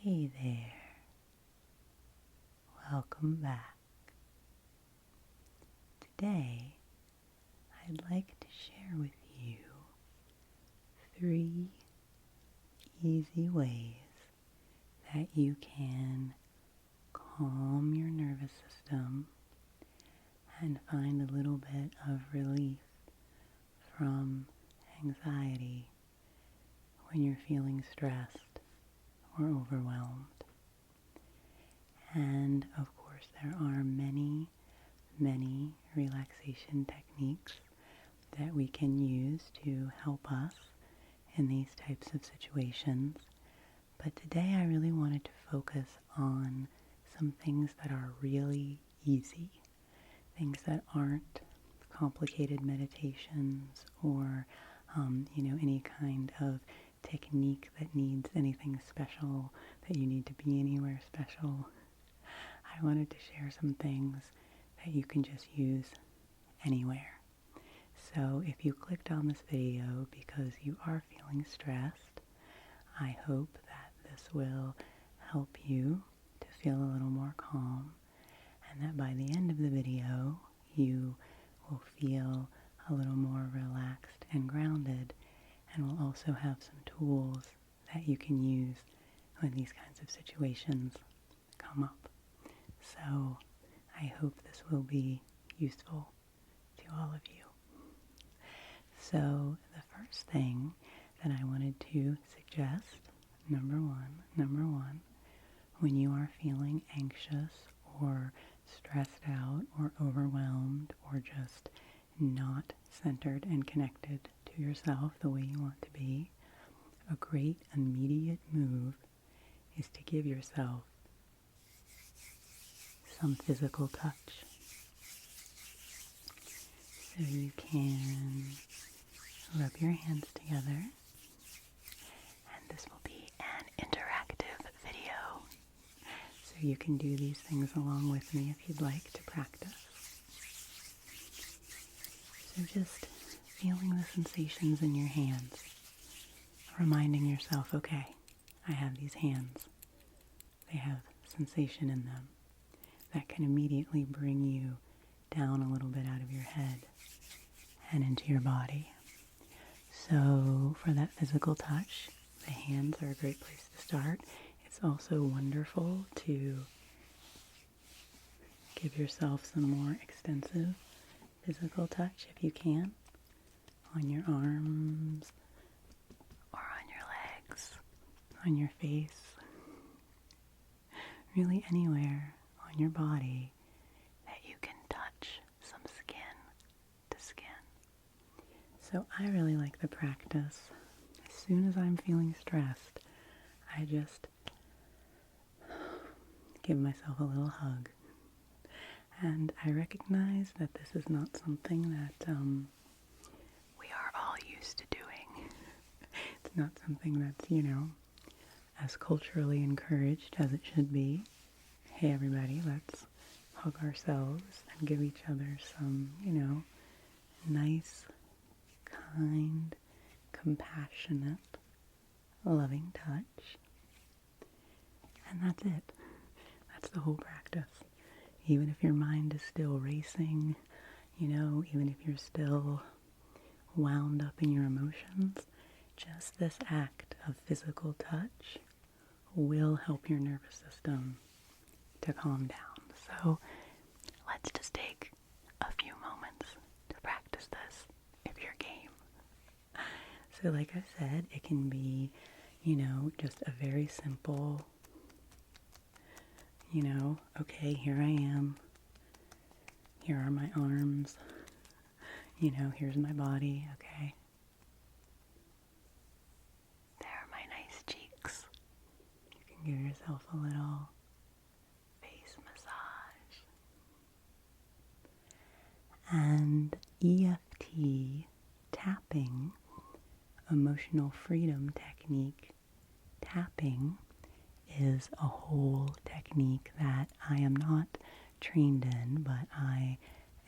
Hey there, welcome back. Today, I'd like to share with you 3 easy ways that you can calm your nervous system and find a little bit of relief from anxiety when you're feeling stressed or overwhelmed. And of course, there are many relaxation techniques that we can use to help us in these types of situations. But today I really wanted to focus on some things that are really easy, things that aren't complicated meditations or, any kind of technique that needs anything special, that you need to be anywhere special. I wanted to share some things that you can just use anywhere. So if you clicked on this video because you are feeling stressed, I hope that this will help you to feel a little more calm, and that by the end of the video you will feel a little more relaxed and grounded, and will also have some tools that you can use when these kinds of situations come up. So I hope this will be useful to all of you. So the first thing that I wanted to suggest, number one, when you are feeling anxious or stressed out or overwhelmed or just not centered and connected to yourself the way you want to be, a great immediate move is to give yourself some physical touch. So you can rub your hands together, and this will be an interactive video. So you can do these things along with me if you'd like to practice. So just feeling the sensations in your hands, reminding yourself, okay, I have these hands. They have sensation in them. That can immediately bring you down a little bit out of your head and into your body. So for that physical touch, the hands are a great place to start. It's also wonderful to give yourself some more extensive physical touch if you can, on your arms or on your legs, on your face, really anywhere on your body that you can touch some skin to skin. So I really like the practice. As soon as I'm feeling stressed, I just give myself a little hug. And I recognize that this is not something that we are all used to doing. It's not something that's, as culturally encouraged as it should be. Hey everybody, let's hug ourselves and give each other some, nice, kind, compassionate, loving touch. And that's it. That's the whole practice. Even if your mind is still racing, even if you're still wound up in your emotions, just this act of physical touch will help your nervous system to calm down. So let's just take a few moments to practice this if you're game. So like I said, it can be, just a very simple, okay, here I am. Here are my arms. Here's my body, okay. There are my nice cheeks. You can give yourself a little face massage. And EFT tapping, emotional freedom technique tapping, is a whole technique that I am not trained in, but I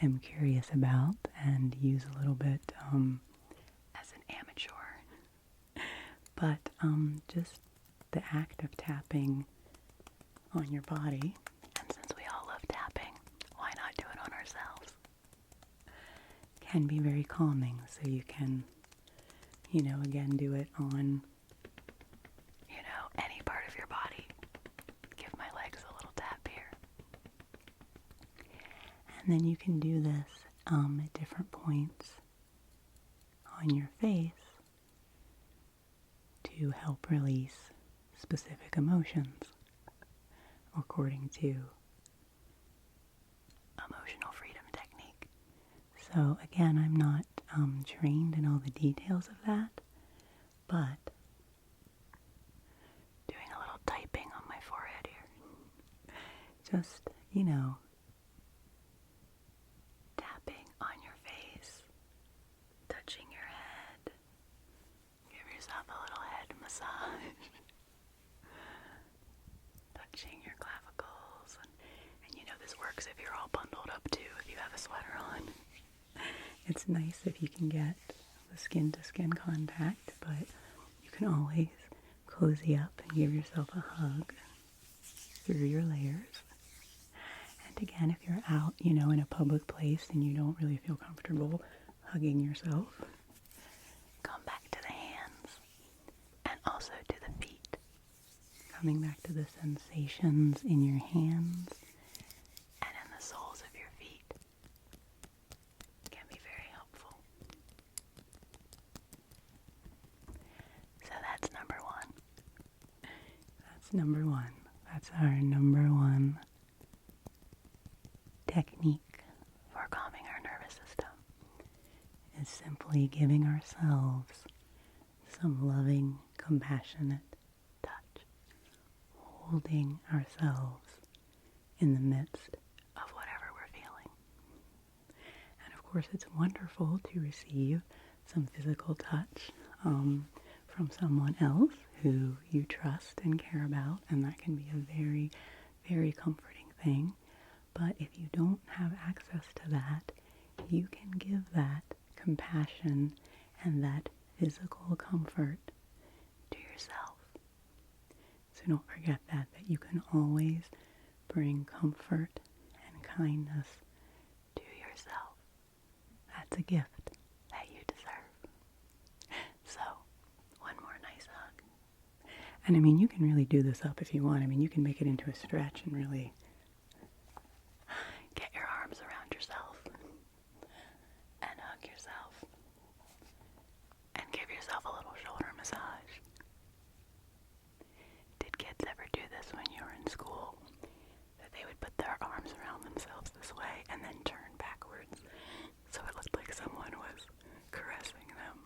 am curious about and use a little bit as an amateur. But just the act of tapping on your body, and since we all love tapping, why not do it on ourselves? Can be very calming, so you can, again, do it on, any part of your body. Give my legs a little tap here. And then you can do this at different points on your face to help release specific emotions according to emotional freedom technique. So again, I'm not trained in all the details of that, but doing a little typing on my forehead here. Just, tapping on your face, touching your head. Give yourself a little head massage. Touching your clavicles. And this works if you're all bundled up too, if you have a sweater on. It's nice if you can get the skin-to-skin contact, but you can always cozy up and give yourself a hug through your layers. And again, if you're out, in a public place and you don't really feel comfortable hugging yourself, come back to the hands and also to the feet. Coming back to the sensations in your hands and in the soles of your feet can be very helpful. So that's number one. That's our number one technique for calming our nervous system, is simply giving ourselves some loving, compassionate touch, holding ourselves in the midst of whatever we're feeling. And of course, it's wonderful to receive some physical touch from someone else who you trust and care about, and that can be a very, very comforting thing. But if you don't have access to that, you can give that compassion and that physical comfort to yourself. So don't forget that you can always bring comfort and kindness to yourself. That's a gift that you deserve. So, one more nice hug. And you can really do this up if you want. You can make it into a stretch and really get your arms around yourself and hug yourself and give yourself a little shoulder massage. Did kids ever do this when you were in school? That they would put their arms around themselves this way and then turn backwards so it looked like someone was caressing them.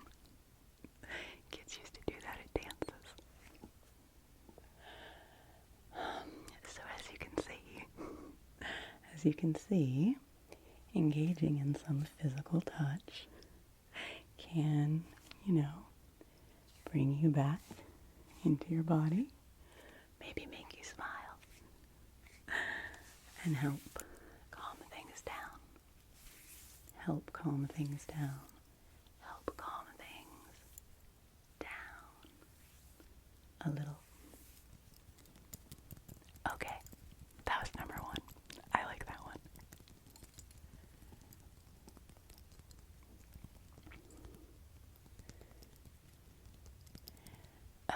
Kids used to do that at dances. So as you can see, engaging in some physical touch can, bring you back into your body, maybe make you smile, and help calm things down. Help calm things down a little. Okay, that was number one. I like that one.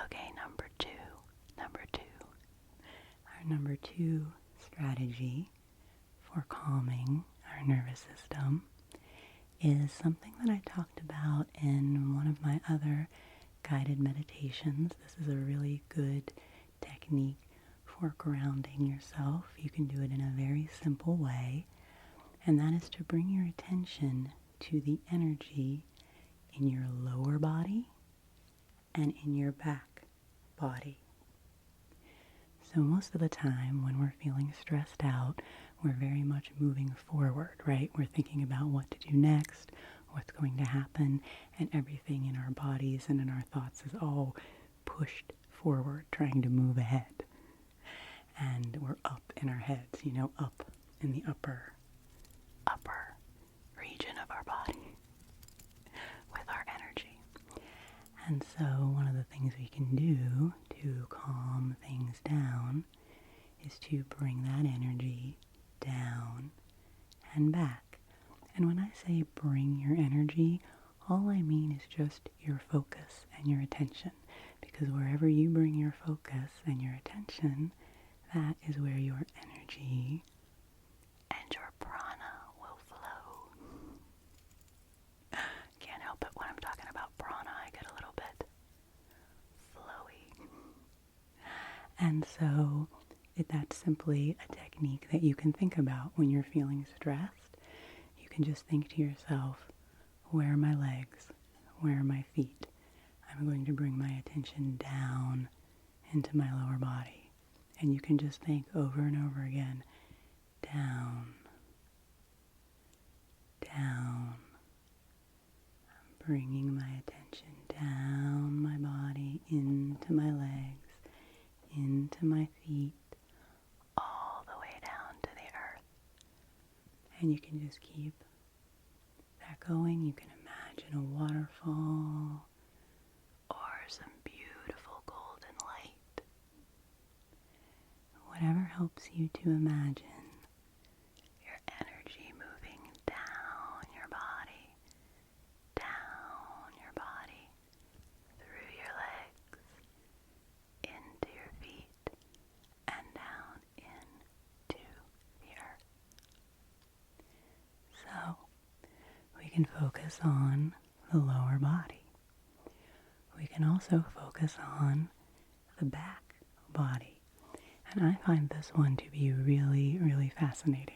Okay, number two. Our number two strategy for calming our nervous system is something that I talked about in one of my other guided meditations. This is a really good technique for grounding yourself. You can do it in a very simple way, and that is to bring your attention to the energy in your lower body and in your back body. So most of the time when we're feeling stressed out, we're very much moving forward, right? We're thinking about what to do next, what's going to happen, and everything in our bodies and in our thoughts is all pushed forward, trying to move ahead. And we're up in our heads, up in the upper region of our body with our energy. And so one of the things we can do to to calm things down is to bring that energy down and back. And when I say bring your energy, all I mean is just your focus and your attention. Because wherever you bring your focus and your attention, that is where your energy and your prana will flow. Can't help it when I'm talking about prana, I get a little bit flowy. And so that's simply a technique that you can think about when you're feeling stressed. You can just think to yourself, where are my legs? Where are my feet? I'm going to bring my attention down into my lower body. And you can just think over and over again, down, down. I'm bringing my attention down my body, into my legs, into my feet, all the way down to the earth. And you can just keep that going. You can imagine a waterfall or some beautiful golden light. Whatever helps you to imagine your energy moving down your body, through your legs, into your feet, and down into the earth. So, we can focus on the lower body. We can also focus on the back body. And I find this one to be really, really fascinating.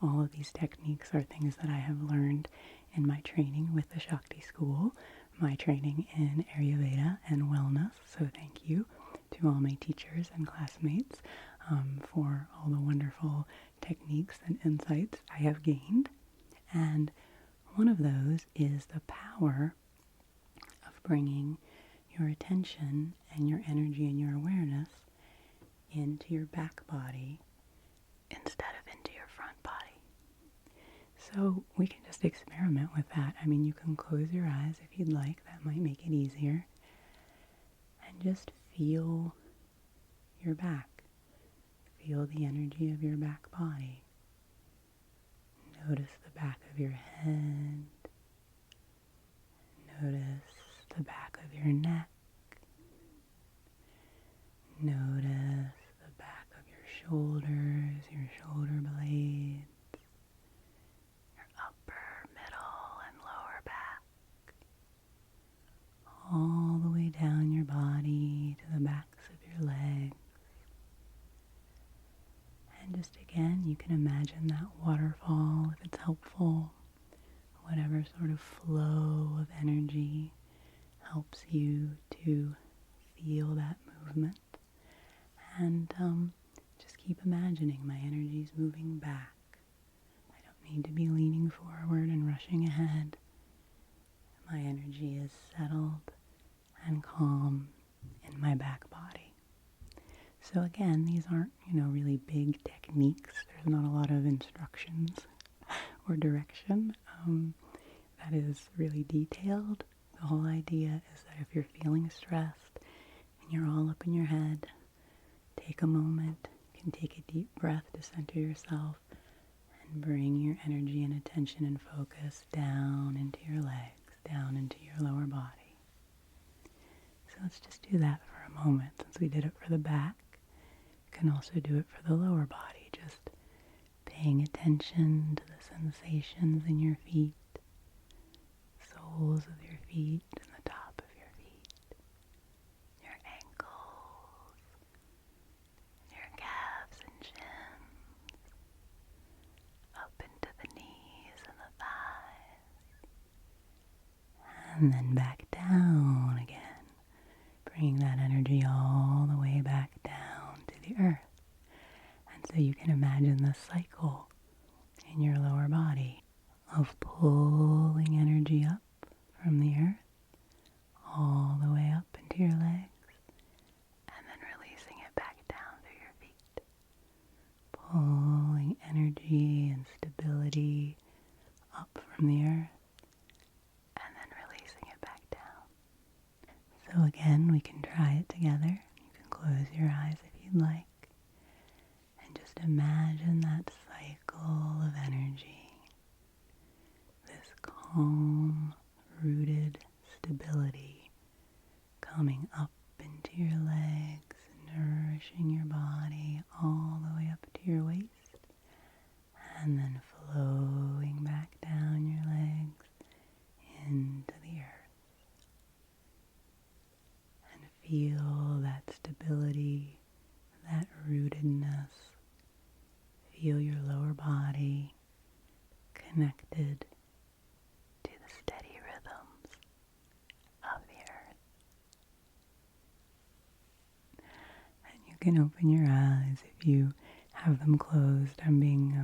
All of these techniques are things that I have learned in my training with the Shakti School, my training in Ayurveda and wellness. So thank you to all my teachers and classmates for all the wonderful techniques and insights I have gained. And one of those is the power of bringing your attention and your energy and your awareness into your back body instead of into your front body. So we can just experiment with that. I mean, you can close your eyes if you'd like. That might make it easier. And just feel your back. Feel the energy of your back body. Notice the back of your head. Notice the back of your neck. Notice the back of your shoulders, your shoulder blades, your upper, middle, and lower back. All the way down your body to the backs of your legs. And just again, you can imagine that waterfall if it's helpful. Whatever sort of flow of energy helps you to feel that movement. And just keep imagining my energy's moving back. I don't need to be leaning forward and rushing ahead. My energy is settled and calm in my back body. So again, these aren't, really big techniques. There's not a lot of instructions or direction. That is really detailed. The whole idea is that if you're feeling stressed and you're all up in your head, take a moment, you can take a deep breath to center yourself and bring your energy and attention and focus down into your legs, down into your lower body. So let's just do that for a moment. Since we did it for the back, you can also do it for the lower body, just paying attention to the sensations in your feet, soles of your feet and the top of your feet, your ankles, your calves and shins, up into the knees and the thighs, and then back down again, bringing that energy all the way back down to the earth. And so you can imagine the cycle in your lower body of pulling energy up from the earth all the way up into your legs and then releasing it back down through your feet. Pulling energy and stability up from the earth and then releasing it back down. So again, we can try it together. you'd like. And just imagine that cycle of energy, this calm, rooted stability coming up into your legs, nourishing your body all the way up to your waist, and then flowing back down your legs into the earth. And feel that stability, that rootedness. Feel your lower body connected to the steady rhythms of the earth. And you can open your eyes if you have them closed. I'm being,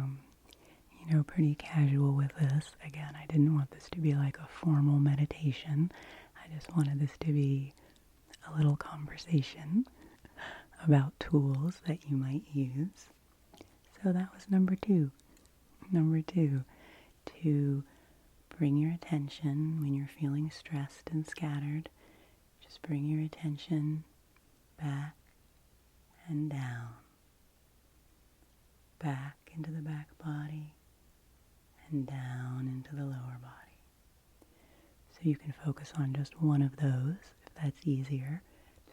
pretty casual with this. Again, I didn't want this to be like a formal meditation. I just wanted this to be a little conversation about tools that you might use. So that was number two. Number two, to bring your attention when you're feeling stressed and scattered. Just bring your attention back and down. Back into the back body and down into the lower body. So you can focus on just one of those if that's easier.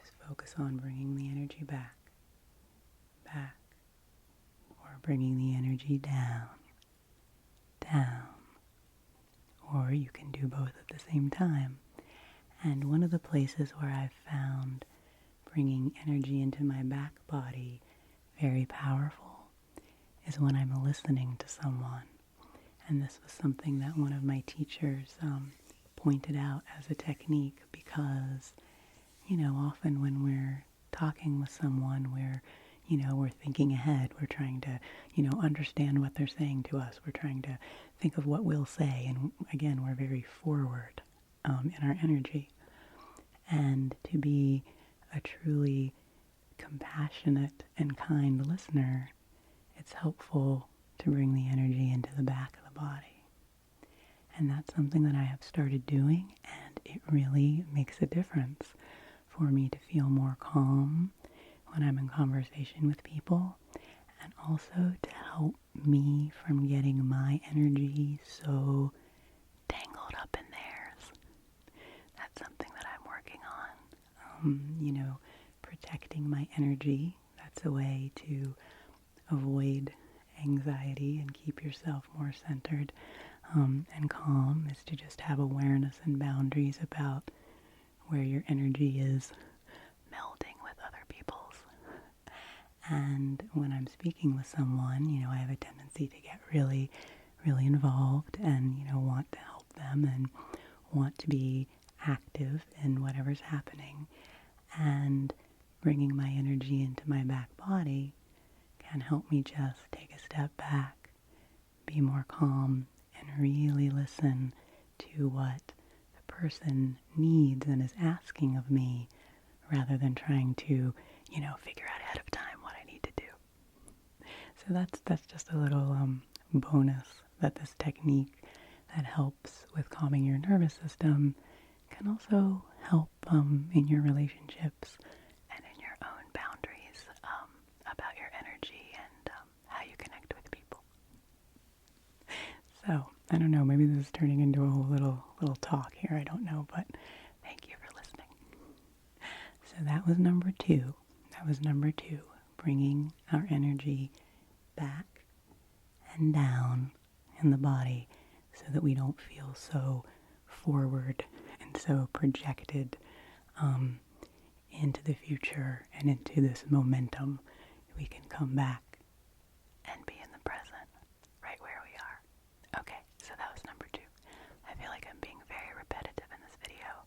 Just focus on bringing the energy back, or bringing the energy down, or you can do both at the same time. And one of the places where I've found bringing energy into my back body very powerful is when I'm listening to someone. And this was something that one of my teachers pointed out as a technique because, often when we're talking with someone, we're thinking ahead. We're trying to, understand what they're saying to us. We're trying to think of what we'll say. And again, we're very forward in our energy. And to be a truly compassionate and kind listener, it's helpful to bring the energy into the back of the body. And that's something that I have started doing, and it really makes a difference for me to feel more calm when I'm in conversation with people, and also to help me from getting my energy so tangled up in theirs. That's something that I'm working on. Protecting my energy. That's a way to avoid anxiety and keep yourself more centered and calm, is to just have awareness and boundaries about where your energy is melding with other people's. And when I'm speaking with someone, I have a tendency to get really, really involved and, want to help them and want to be active in whatever's happening. And bringing my energy into my back body can help me just take a step back, be more calm, and really listen to what the person needs and is asking of me, rather than trying to, figure out ahead of time what I need to do. So that's just a little bonus that this technique that helps with calming your nervous system can also help in your relationships and in your own boundaries about your energy and how you connect with people. So, I don't know, maybe this is turning into a whole little talk here, I don't know, but thank you for listening. So that was number two. Bringing our energy back and down in the body so that we don't feel so forward and so projected into the future and into this momentum. We can come back and be in the present, right where we are. Okay, so that was number two. I feel like I'm being very repetitive in this video,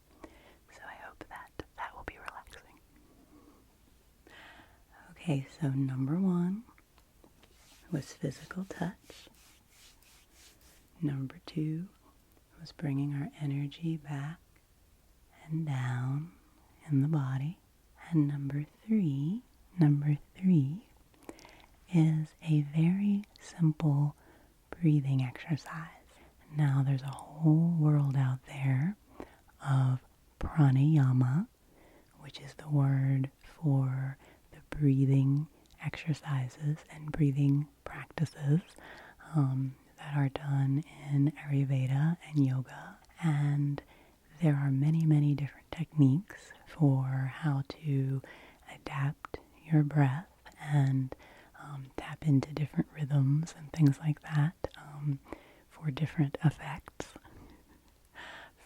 so I hope that will be relaxing. Okay, so number one was physical touch. Number two was bringing our energy back and down in the body. And number three is a very simple breathing exercise. Now, there's a whole world out there of pranayama, which is the word for the breathing exercises and breathing practices that are done in Ayurveda and yoga. And there are many, many different techniques for how to adapt your breath and tap into different rhythms and things like that for different effects.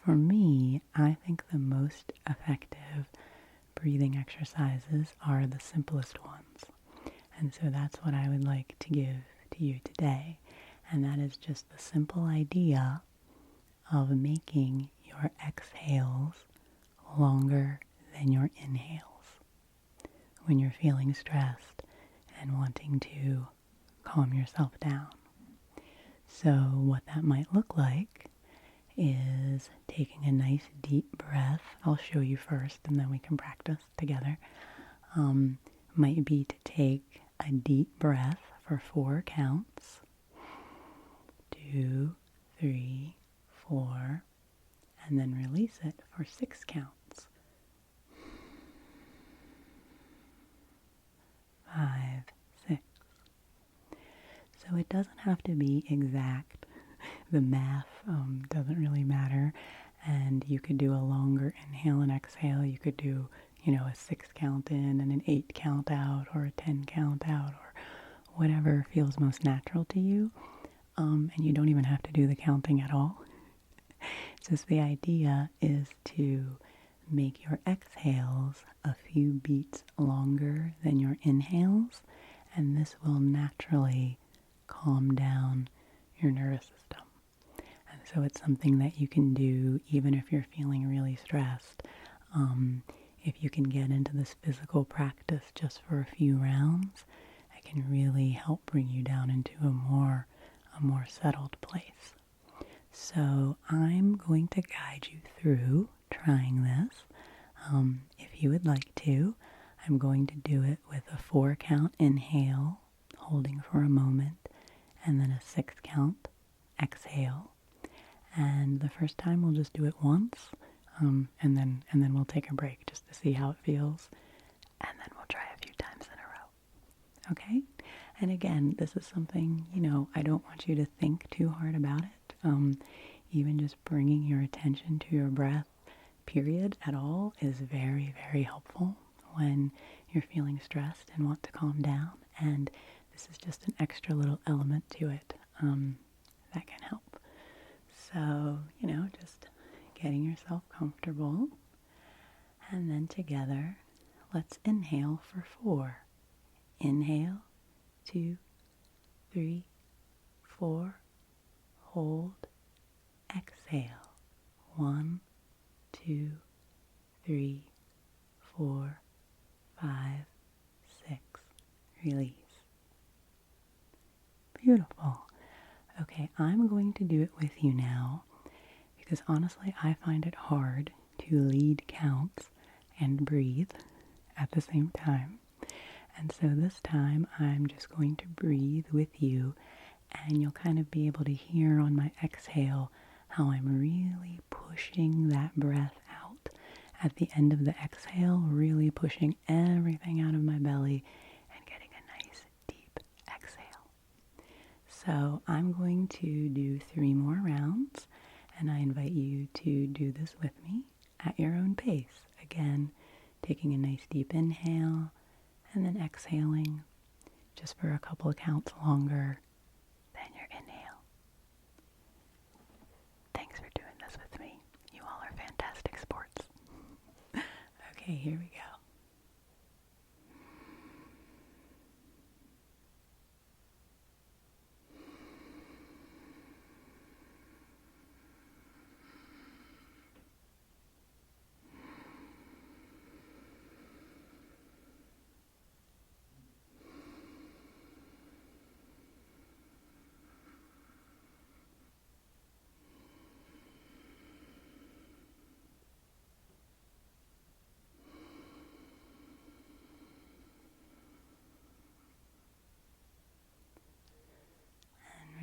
For me, I think the most effective breathing exercises are the simplest ones. And so that's what I would like to give to you today. And that is just the simple idea of making your exhales longer than your inhales when you're feeling stressed and wanting to calm yourself down. So what that might look like is taking a nice deep breath. I'll show you first and then we can practice together. Might be to take a deep breath for 4 counts. 2, 3, 4, and then release it for 6 counts. 5, 6. So it doesn't have to be exact. The math doesn't really matter. And you could do a longer inhale and exhale. You could do, a 6 count in and an 8 count out, or a 10 count out, or whatever feels most natural to you. And you don't even have to do the counting at all. It's just the idea is to make your exhales a few beats longer than your inhales, and this will naturally calm down your nervous system. And so it's something that you can do even if you're feeling really stressed. If you can get into this physical practice just for a few rounds, it can really help bring you down into a more settled place. So I'm going to guide you through trying this. If you would like to, I'm going to do it with a 4 count inhale, holding for a moment, and then a 6 count exhale. And the first time we'll just do it once, and then we'll take a break just to see how it feels, and then we'll try a few times in a row. Okay? And again, this is something, I don't want you to think too hard about it. Even just bringing your attention to your breath, period, at all, is very, very helpful when you're feeling stressed and want to calm down. And this is just an extra little element to it that can help. So, just getting yourself comfortable. And then together, let's inhale for 4. Inhale, 2, 3, 4. Hold. Exhale. 1, 2, 3, 4, 5, 6. Release. Beautiful. Okay, I'm going to do it with you now because honestly I find it hard to lead counts and breathe at the same time. And so this time I'm just going to breathe with you, and you'll kind of be able to hear on my exhale how I'm really pushing that breath out. At the end of the exhale, really pushing everything out of my belly and getting a nice deep exhale. So I'm going to do 3 more rounds, and I invite you to do this with me at your own pace. Again, taking a nice deep inhale and then exhaling just for a couple of counts longer than your inhale. Thanks for doing this with me. You all are fantastic sports. Okay, here we go.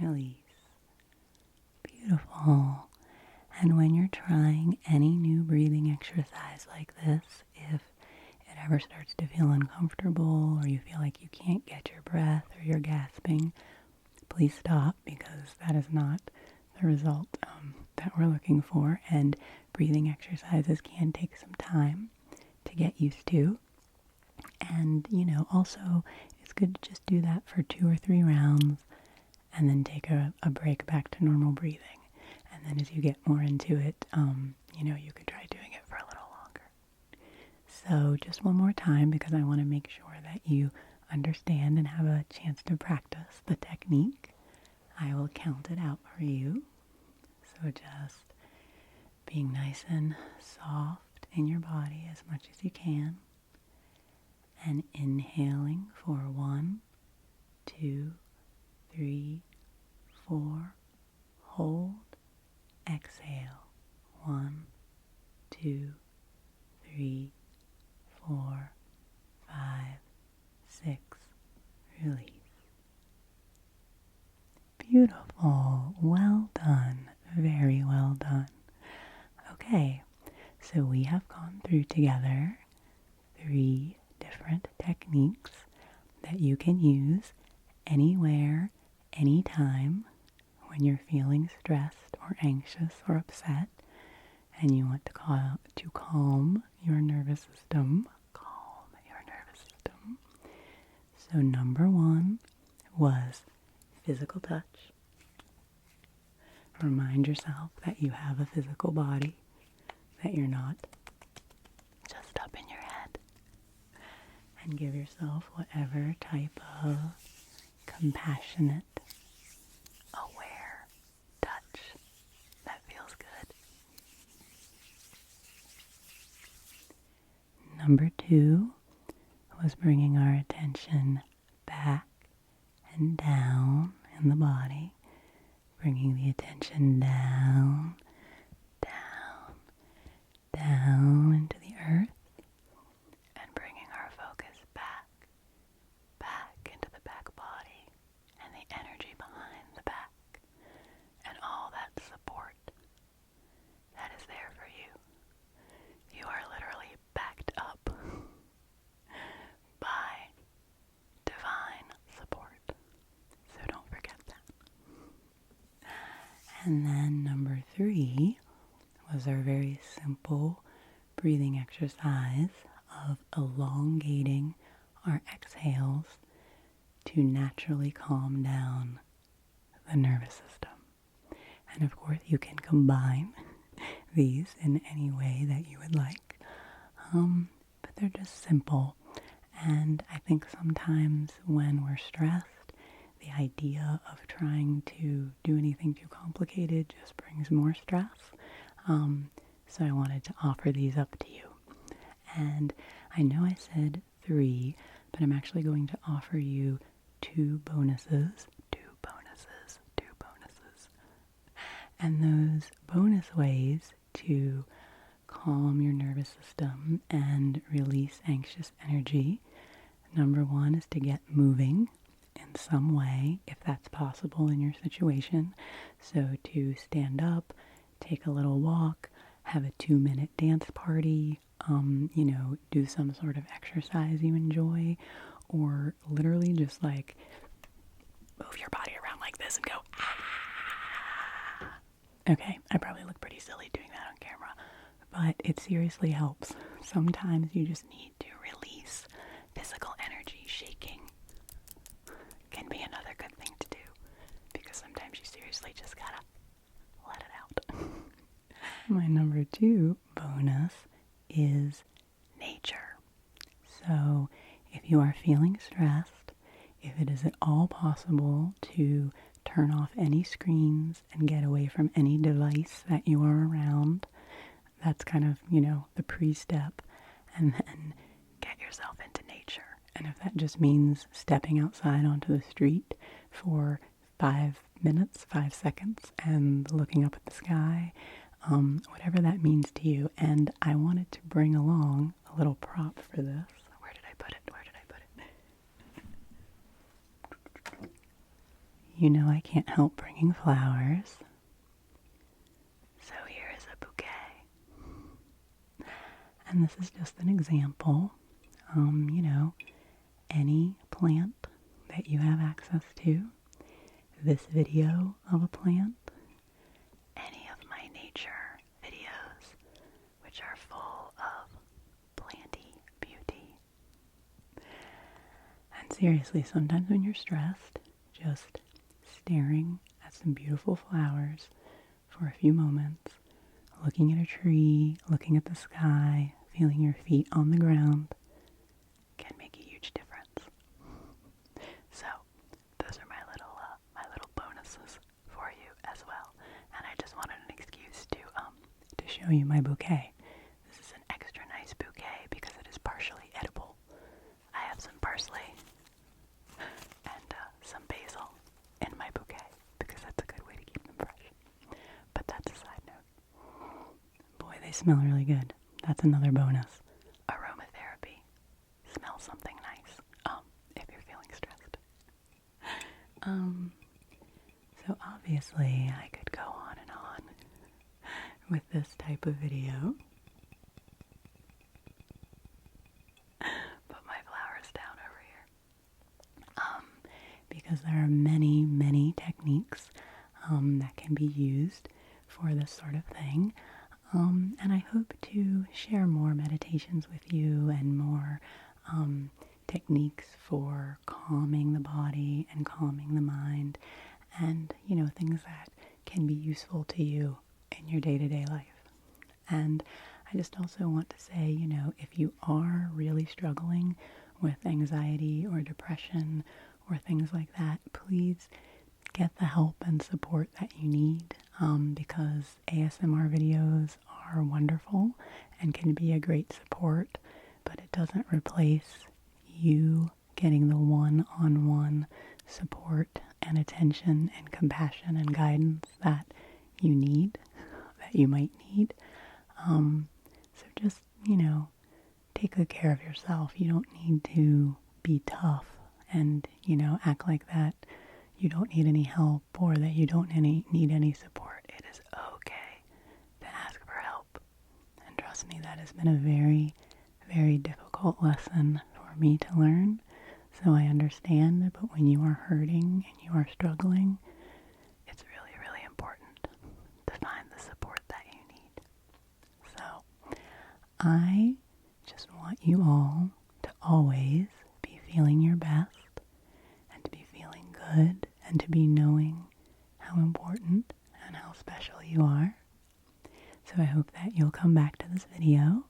Release. Beautiful. And when you're trying any new breathing exercise like this, if it ever starts to feel uncomfortable or you feel like you can't get your breath or you're gasping, please stop, because that is not the result that we're looking for. And breathing exercises can take some time to get used to. And, also it's good to just do that for 2 or 3 rounds and then take a break back to normal breathing. And then as you get more into it, you could try doing it for a little longer. So just one more time, because I want to make sure that you understand and have a chance to practice the technique. I will count it out for you. So just being nice and soft in your body as much as you can. And inhaling for 1, 2, 3, 4. Hold. Exhale. 1, 2, 3, 4, 5, 6. Release. Beautiful. Well done. Very well done. Okay, so we have gone through together 3 different techniques that you can use anywhere, anytime, when you're feeling stressed or anxious or upset and you want to calm your nervous system. So number 1 was physical touch. Remind yourself that you have a physical body, that you're not just up in your head. And give yourself whatever type of compassionate, aware touch that feels good. Number 2 was bringing our attention back and down in the body, bringing the attention down, down, down into the earth, and bringing our focus back into the back body and the energy behind the back and all that support that is there for you. You are literally backed up by divine support. So don't forget that. And then number 3 was our very simple breathing exercise of elongating our exhales to naturally calm down the nervous system. And of course you can combine these in any way that you would like. But they're just simple. And I think sometimes when we're stressed, the idea of trying to do anything too complicated just brings more stress. So I wanted to offer these up to you. And I know I said 3, but I'm actually going to offer you 2 bonuses. And those bonus ways to calm your nervous system and release anxious energy. Number 1 is to get moving in some way, if that's possible in your situation. So to stand up, take a little walk, have a 2-minute dance party, do some sort of exercise you enjoy, or literally just like move your body around like this and go, ah. Okay, I probably look pretty silly doing that on camera, but it seriously helps. Sometimes you just need to release physical energy. Shaking can be another good thing to do, because sometimes you seriously just gotta let it out. My number 2 bonus is nature. So if you are feeling stressed, if it is at all possible to turn off any screens and get away from any device that you are around, that's kind of, the pre-step. And then get yourself into nature. And if that just means stepping outside onto the street for 5 minutes, 5 seconds, and looking up at the sky, whatever that means to you. And I wanted to bring along a little prop for this. Where did I put it? I can't help bringing flowers. So here is a bouquet. And this is just an example any plant that you have access to, this video of a plant, any of my nature videos, which are full of planty beauty. And seriously, sometimes when you're stressed, just staring at some beautiful flowers for a few moments, looking at a tree, looking at the sky, feeling your feet on the ground, can make a huge difference. So, those are my little bonuses for you as well. And I just wanted an excuse to show you my bouquet. This is an extra nice bouquet because it is partially edible. I have some parsley and some basil in my bouquet because that's a good way to keep them fresh. But that's a side note. Boy, they smell really good. That's another bonus. Aromatherapy. Smell something nice if you're feeling stressed. So obviously I could go on and on with this type of video. Put my flowers down over here. Because there are many, many techniques that can be used for this sort of thing. And I hope to share more meditations with you and more techniques for calming the body and calming the mind and, things that can be useful to you in your day-to-day life. And I just also want to say, if you are really struggling with anxiety or depression or things like that, please get the help and support that you need, because ASMR videos are wonderful and can be a great support, but it doesn't replace you getting the one-on-one support and attention and compassion and guidance that you need, that you might need. So just, take good care of yourself. You don't need to be tough and, act like that you don't need any help or that you don't need any support. It is okay to ask for help. And trust me, that has been a very, very difficult lesson for me to learn. So I understand, but when you are hurting and you are struggling, it's really, really important to find the support that you need. So I just want you all to always be feeling your best and to be feeling good and to be knowing how important and how special you are. So I hope that you'll come back to this video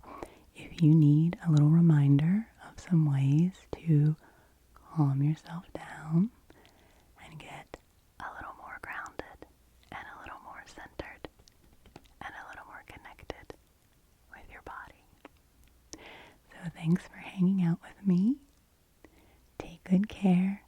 if you need a little reminder of some ways to calm yourself down and get a little more grounded and a little more centered and a little more connected with your body. So thanks for hanging out with me. Take good care